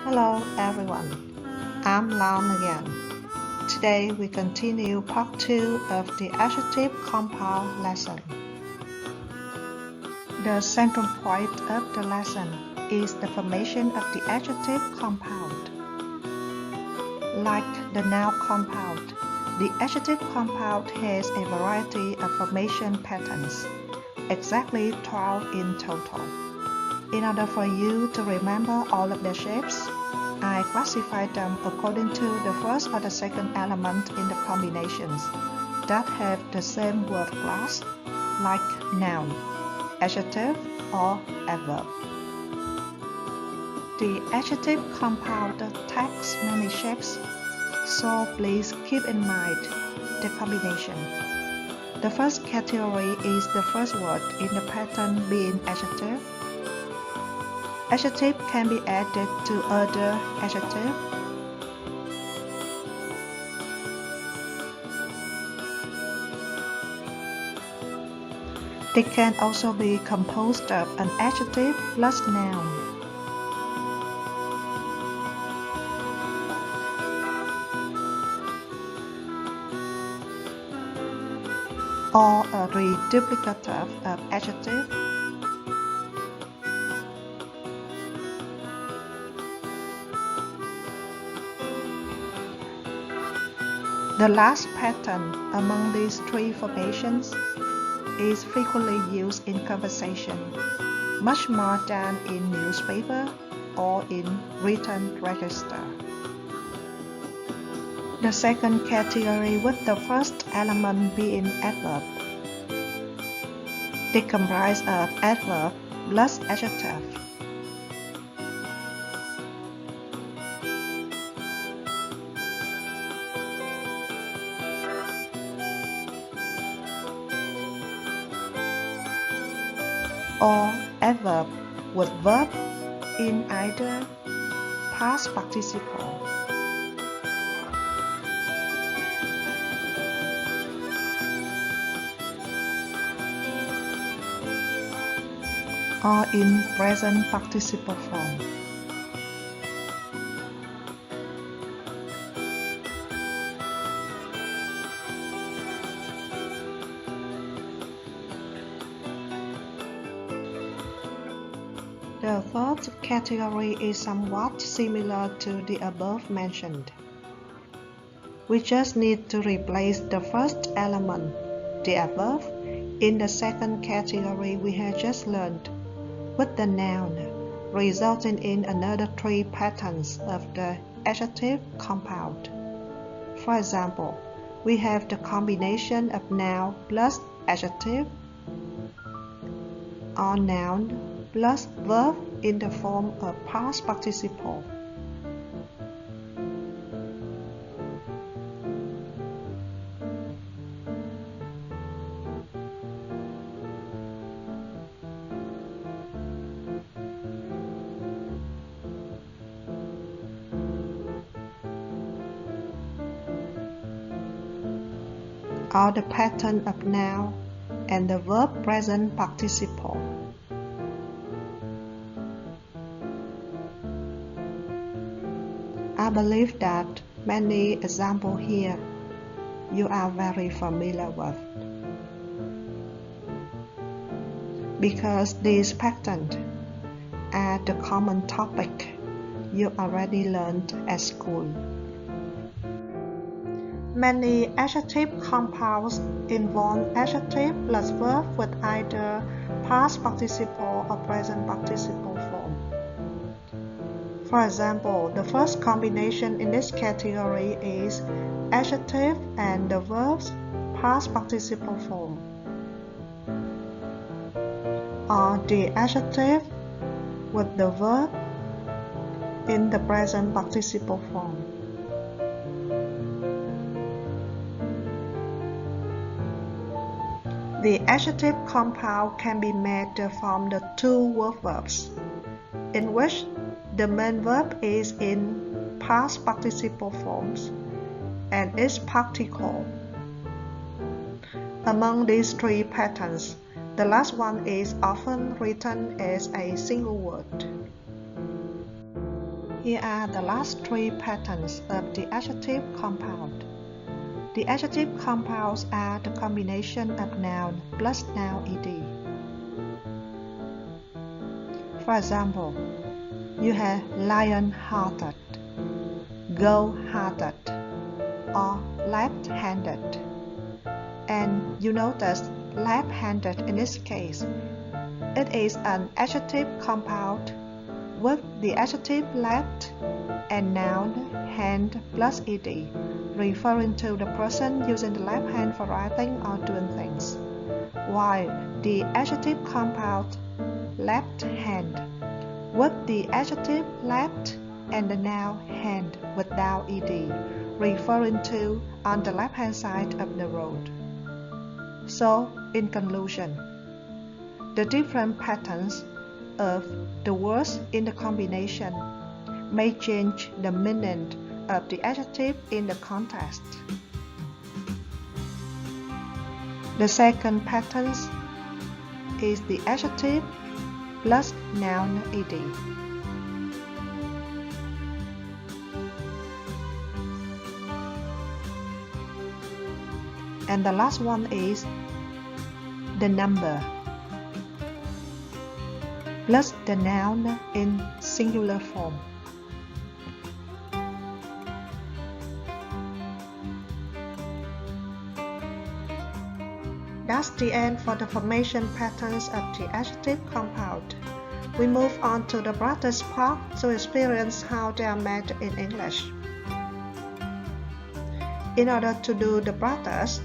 Hello everyone, I'm Lan again. Today we continue part 2 of the adjective compound lesson. The central point of the lesson is the formation of the adjective compound. Like the noun compound, the adjective compound has a variety of formation patterns, exactly 12 in total. In order for you to remember all of the shapes, I classify them according to the first or the second element in the combinations that have the same word class, like noun, adjective, or adverb. The adjective compound takes many shapes, so please keep in mind the combination. The first category is the first word in the pattern being adjective. Adjective can be added to other adjective. They can also be composed of an adjective plus noun. Or a reduplicative of adjective. The last pattern among these three formations is frequently used in conversation, much more than in newspaper or in written register. The second category with the first element being adverb. They comprise of adverb plus adjective. Or adverb with verb in either past participle or in present participle form. The third category is somewhat similar to the above mentioned. We just need to replace the first element, the adverb, in the second category we have just learned, with the noun, resulting in another three patterns of the adjective compound. For example, we have the combination of noun plus adjective, or noun plus verb in the form of past participle. Or the pattern of noun and the verb present participle. I believe that many examples here you are very familiar with, because these patterns are the common topic you already learned at school. Many adjective compounds involve adjective plus verb with either past participle or present participle form. For example, the first combination in this category is adjective and the verb's past participle form, or the adjective with the verb in the present participle form. The adjective compound can be made from the two word verbs, in which the main verb is in past participle forms and its particle. Among these three patterns, the last one is often written as a single word. Here are the last three patterns of the adjective compound. The adjective compounds are the combination of noun plus noun ed. For example, you have lion-hearted, gold-hearted, or left-handed. And you notice left-handed in this case. It is an adjective compound with the adjective left and noun hand plus ed, referring to the person using the left hand for writing or doing things, while the adjective compound left hand with the adjective left and the noun hand without ed, referring to on the left hand side of the road. So, in conclusion, the different patterns of the words in the combination may change the meaning of the adjective in the context. The second pattern is the adjective plus noun ed. And the last one is the number plus the noun in singular form. That's the end for the formation patterns of the adjective compound. We move on to the brightest part to experience how they are made in English. In order to do the brightest,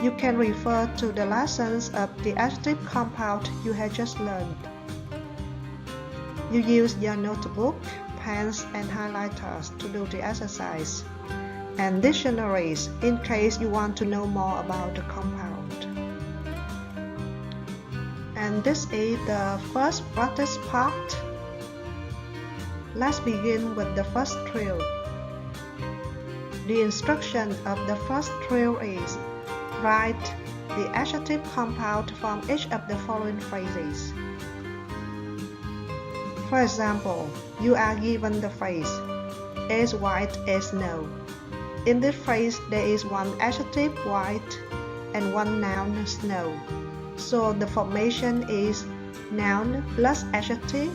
you can refer to the lessons of the adjective compound you have just learned. You use your notebook, pens, and highlighters to do the exercise, and dictionaries in case you want to know more about the compound. And this is the first practice part. Let's begin with the first trill. The instruction of the first trill is write the adjective compound from each of the following phrases. For example, you are given the phrase, as white as snow. In this phrase, there is one adjective white and one noun snow. So the formation is noun plus adjective,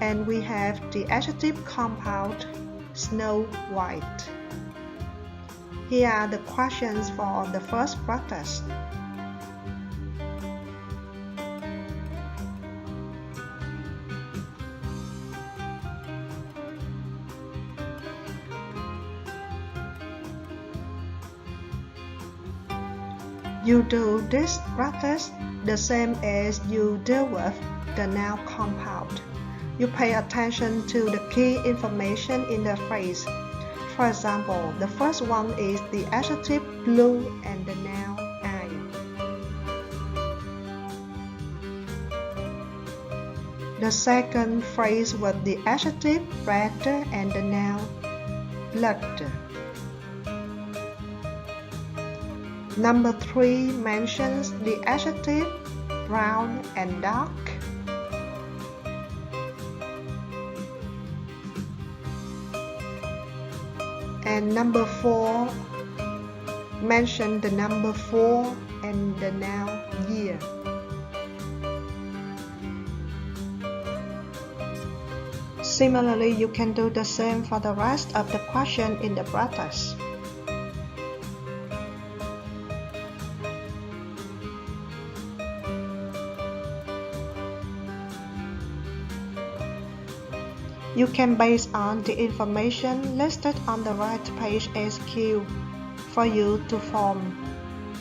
and we have the adjective compound snow white. Here are the questions for the first practice. You do this practice the same as you deal with the noun compound. You pay attention to the key information in the phrase. For example, the first one is the adjective blue and the noun eye. The second phrase with the adjective red and the noun blood. Number 3 mentions the adjective brown and dark. And number 4 mentions the number 4 and the noun year. Similarly, you can do the same for the rest of the question in the practice. You can base on the information listed on the right page as cue for you to form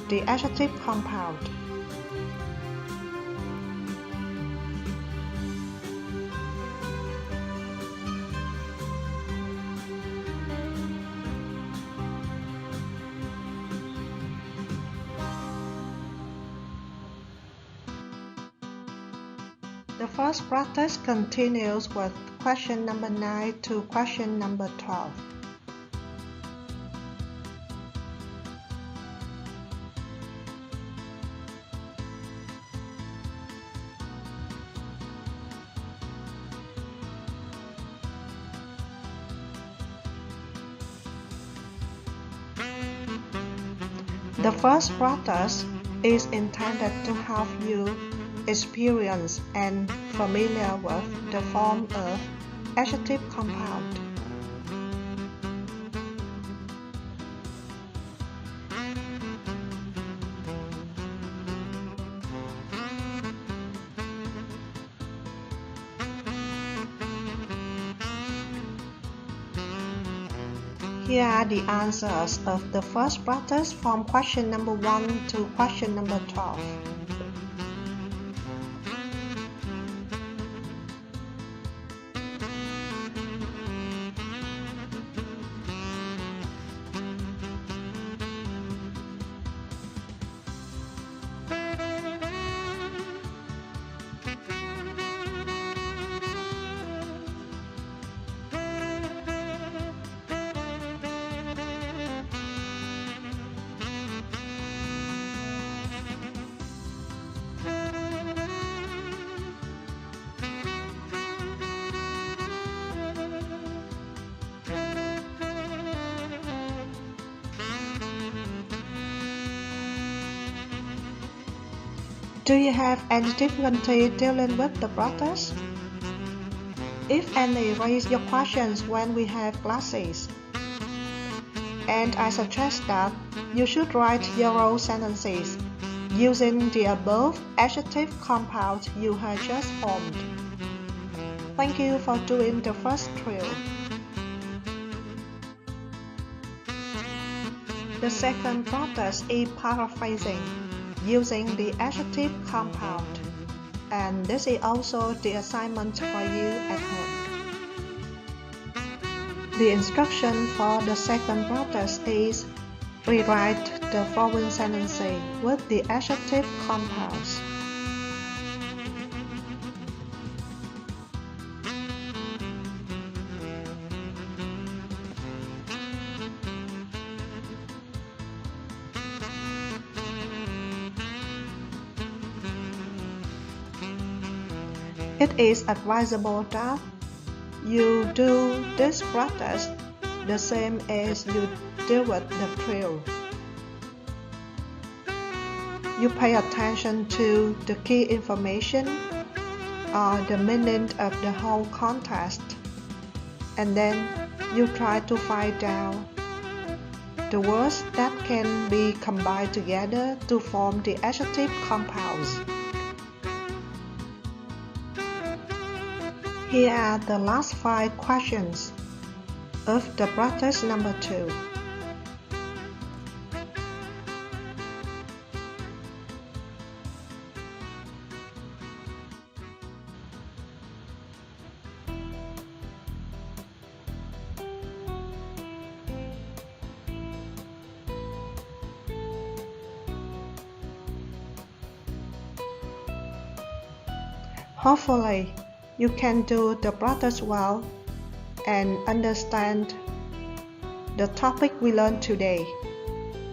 the adjective compound. The first practice continues with question number 9 to question number 12. The first practice is intended to help you experience and familiar with the form of adjective compound. Here are the answers of the first practice from question number 1 to question number 12. Do you have any difficulty dealing with the practice? If any, raise your questions when we have classes. And I suggest that you should write your own sentences using the above adjective compound you have just formed. Thank you for doing the first drill. The second practice is paraphrasing using the adjective compound, and this is also the assignment for you at home. The instruction for the second practice is rewrite the following sentences with the adjective compounds. It is advisable that you do this practice the same as you do with the drill. You pay attention to the key information or the meaning of the whole context, and then you try to find out the words that can be combined together to form the adjective compounds. Here are the last 5 questions of the practice number 2. Hopefully, you can do the practice well and understand the topic we learned today,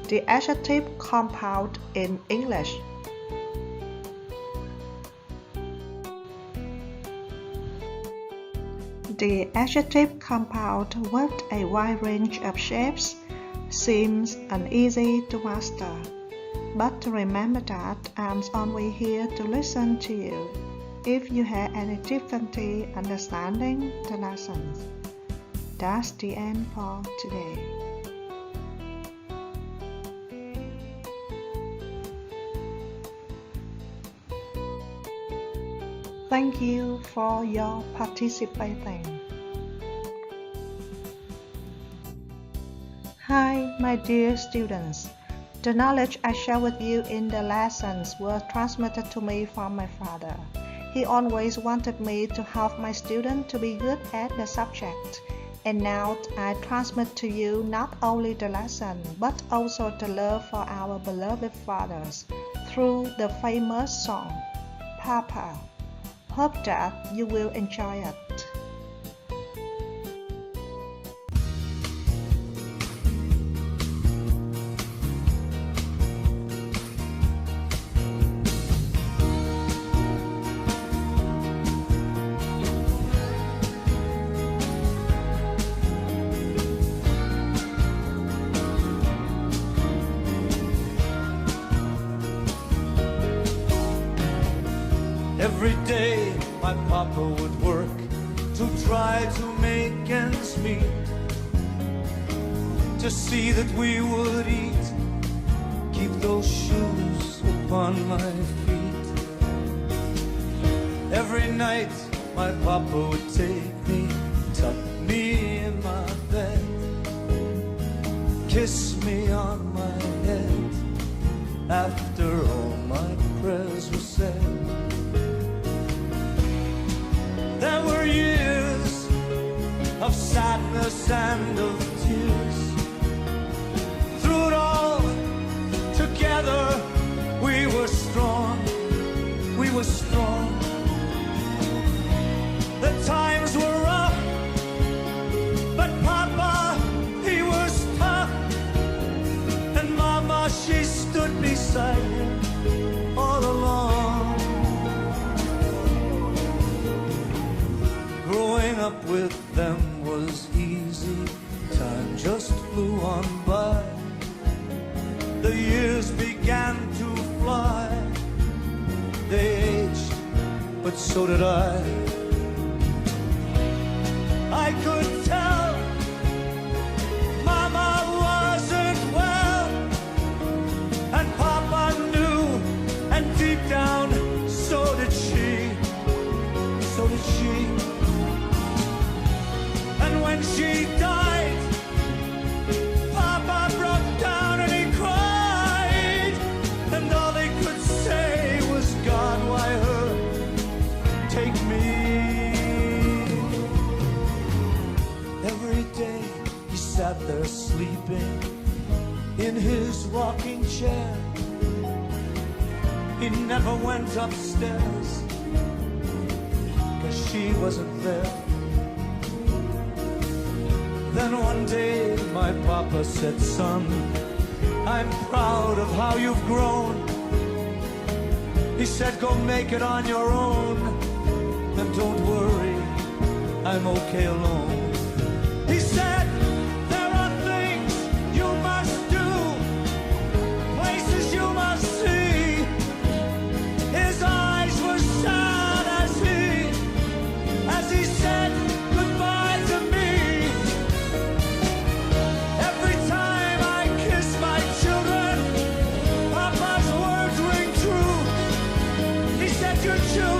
the adjective compound in English. The adjective compound with a wide range of shapes seems uneasy to master, but remember that I'm always here to listen to you if you have any difficulty understanding the lessons. That's the end for today. Thank you for your participating. Hi, my dear students. The knowledge I share with you in the lessons were transmitted to me from my father. He always wanted me to help my students to be good at the subject, and now I transmit to you not only the lesson but also the love for our beloved fathers through the famous song, Papa. Hope that you will enjoy it. Every day my papa would work to try to make ends meet, to see that we would eat, keep those shoes upon my feet. Every night my papa would take me, tuck me in my bed, kiss me on my head after all my prayers were said. There were years of sadness and of tears. Through it all, together we were strong, we were strong. The times were rough, but Papa, he was tough. And Mama, she stood beside him all along. Growing up with them was easy, time just flew on by. The years began to fly, they aged, but so did I. I could tell Mama wasn't well, and Papa knew, and deep down so did she, so did she. And when she died, Papa broke down and he cried, and all he could say was, God, why her? Take me. Every day he sat there sleeping in his rocking chair. He never went upstairs, 'cause she wasn't there. Then one day my papa said, son, I'm proud of how you've grown. He said, go make it on your own, and don't worry, I'm okay alone. He said, there are things you must do, places you must see. His eyes were sad as he said goodbye to me. Every time I kiss my children, Papa's words ring true. He said, your children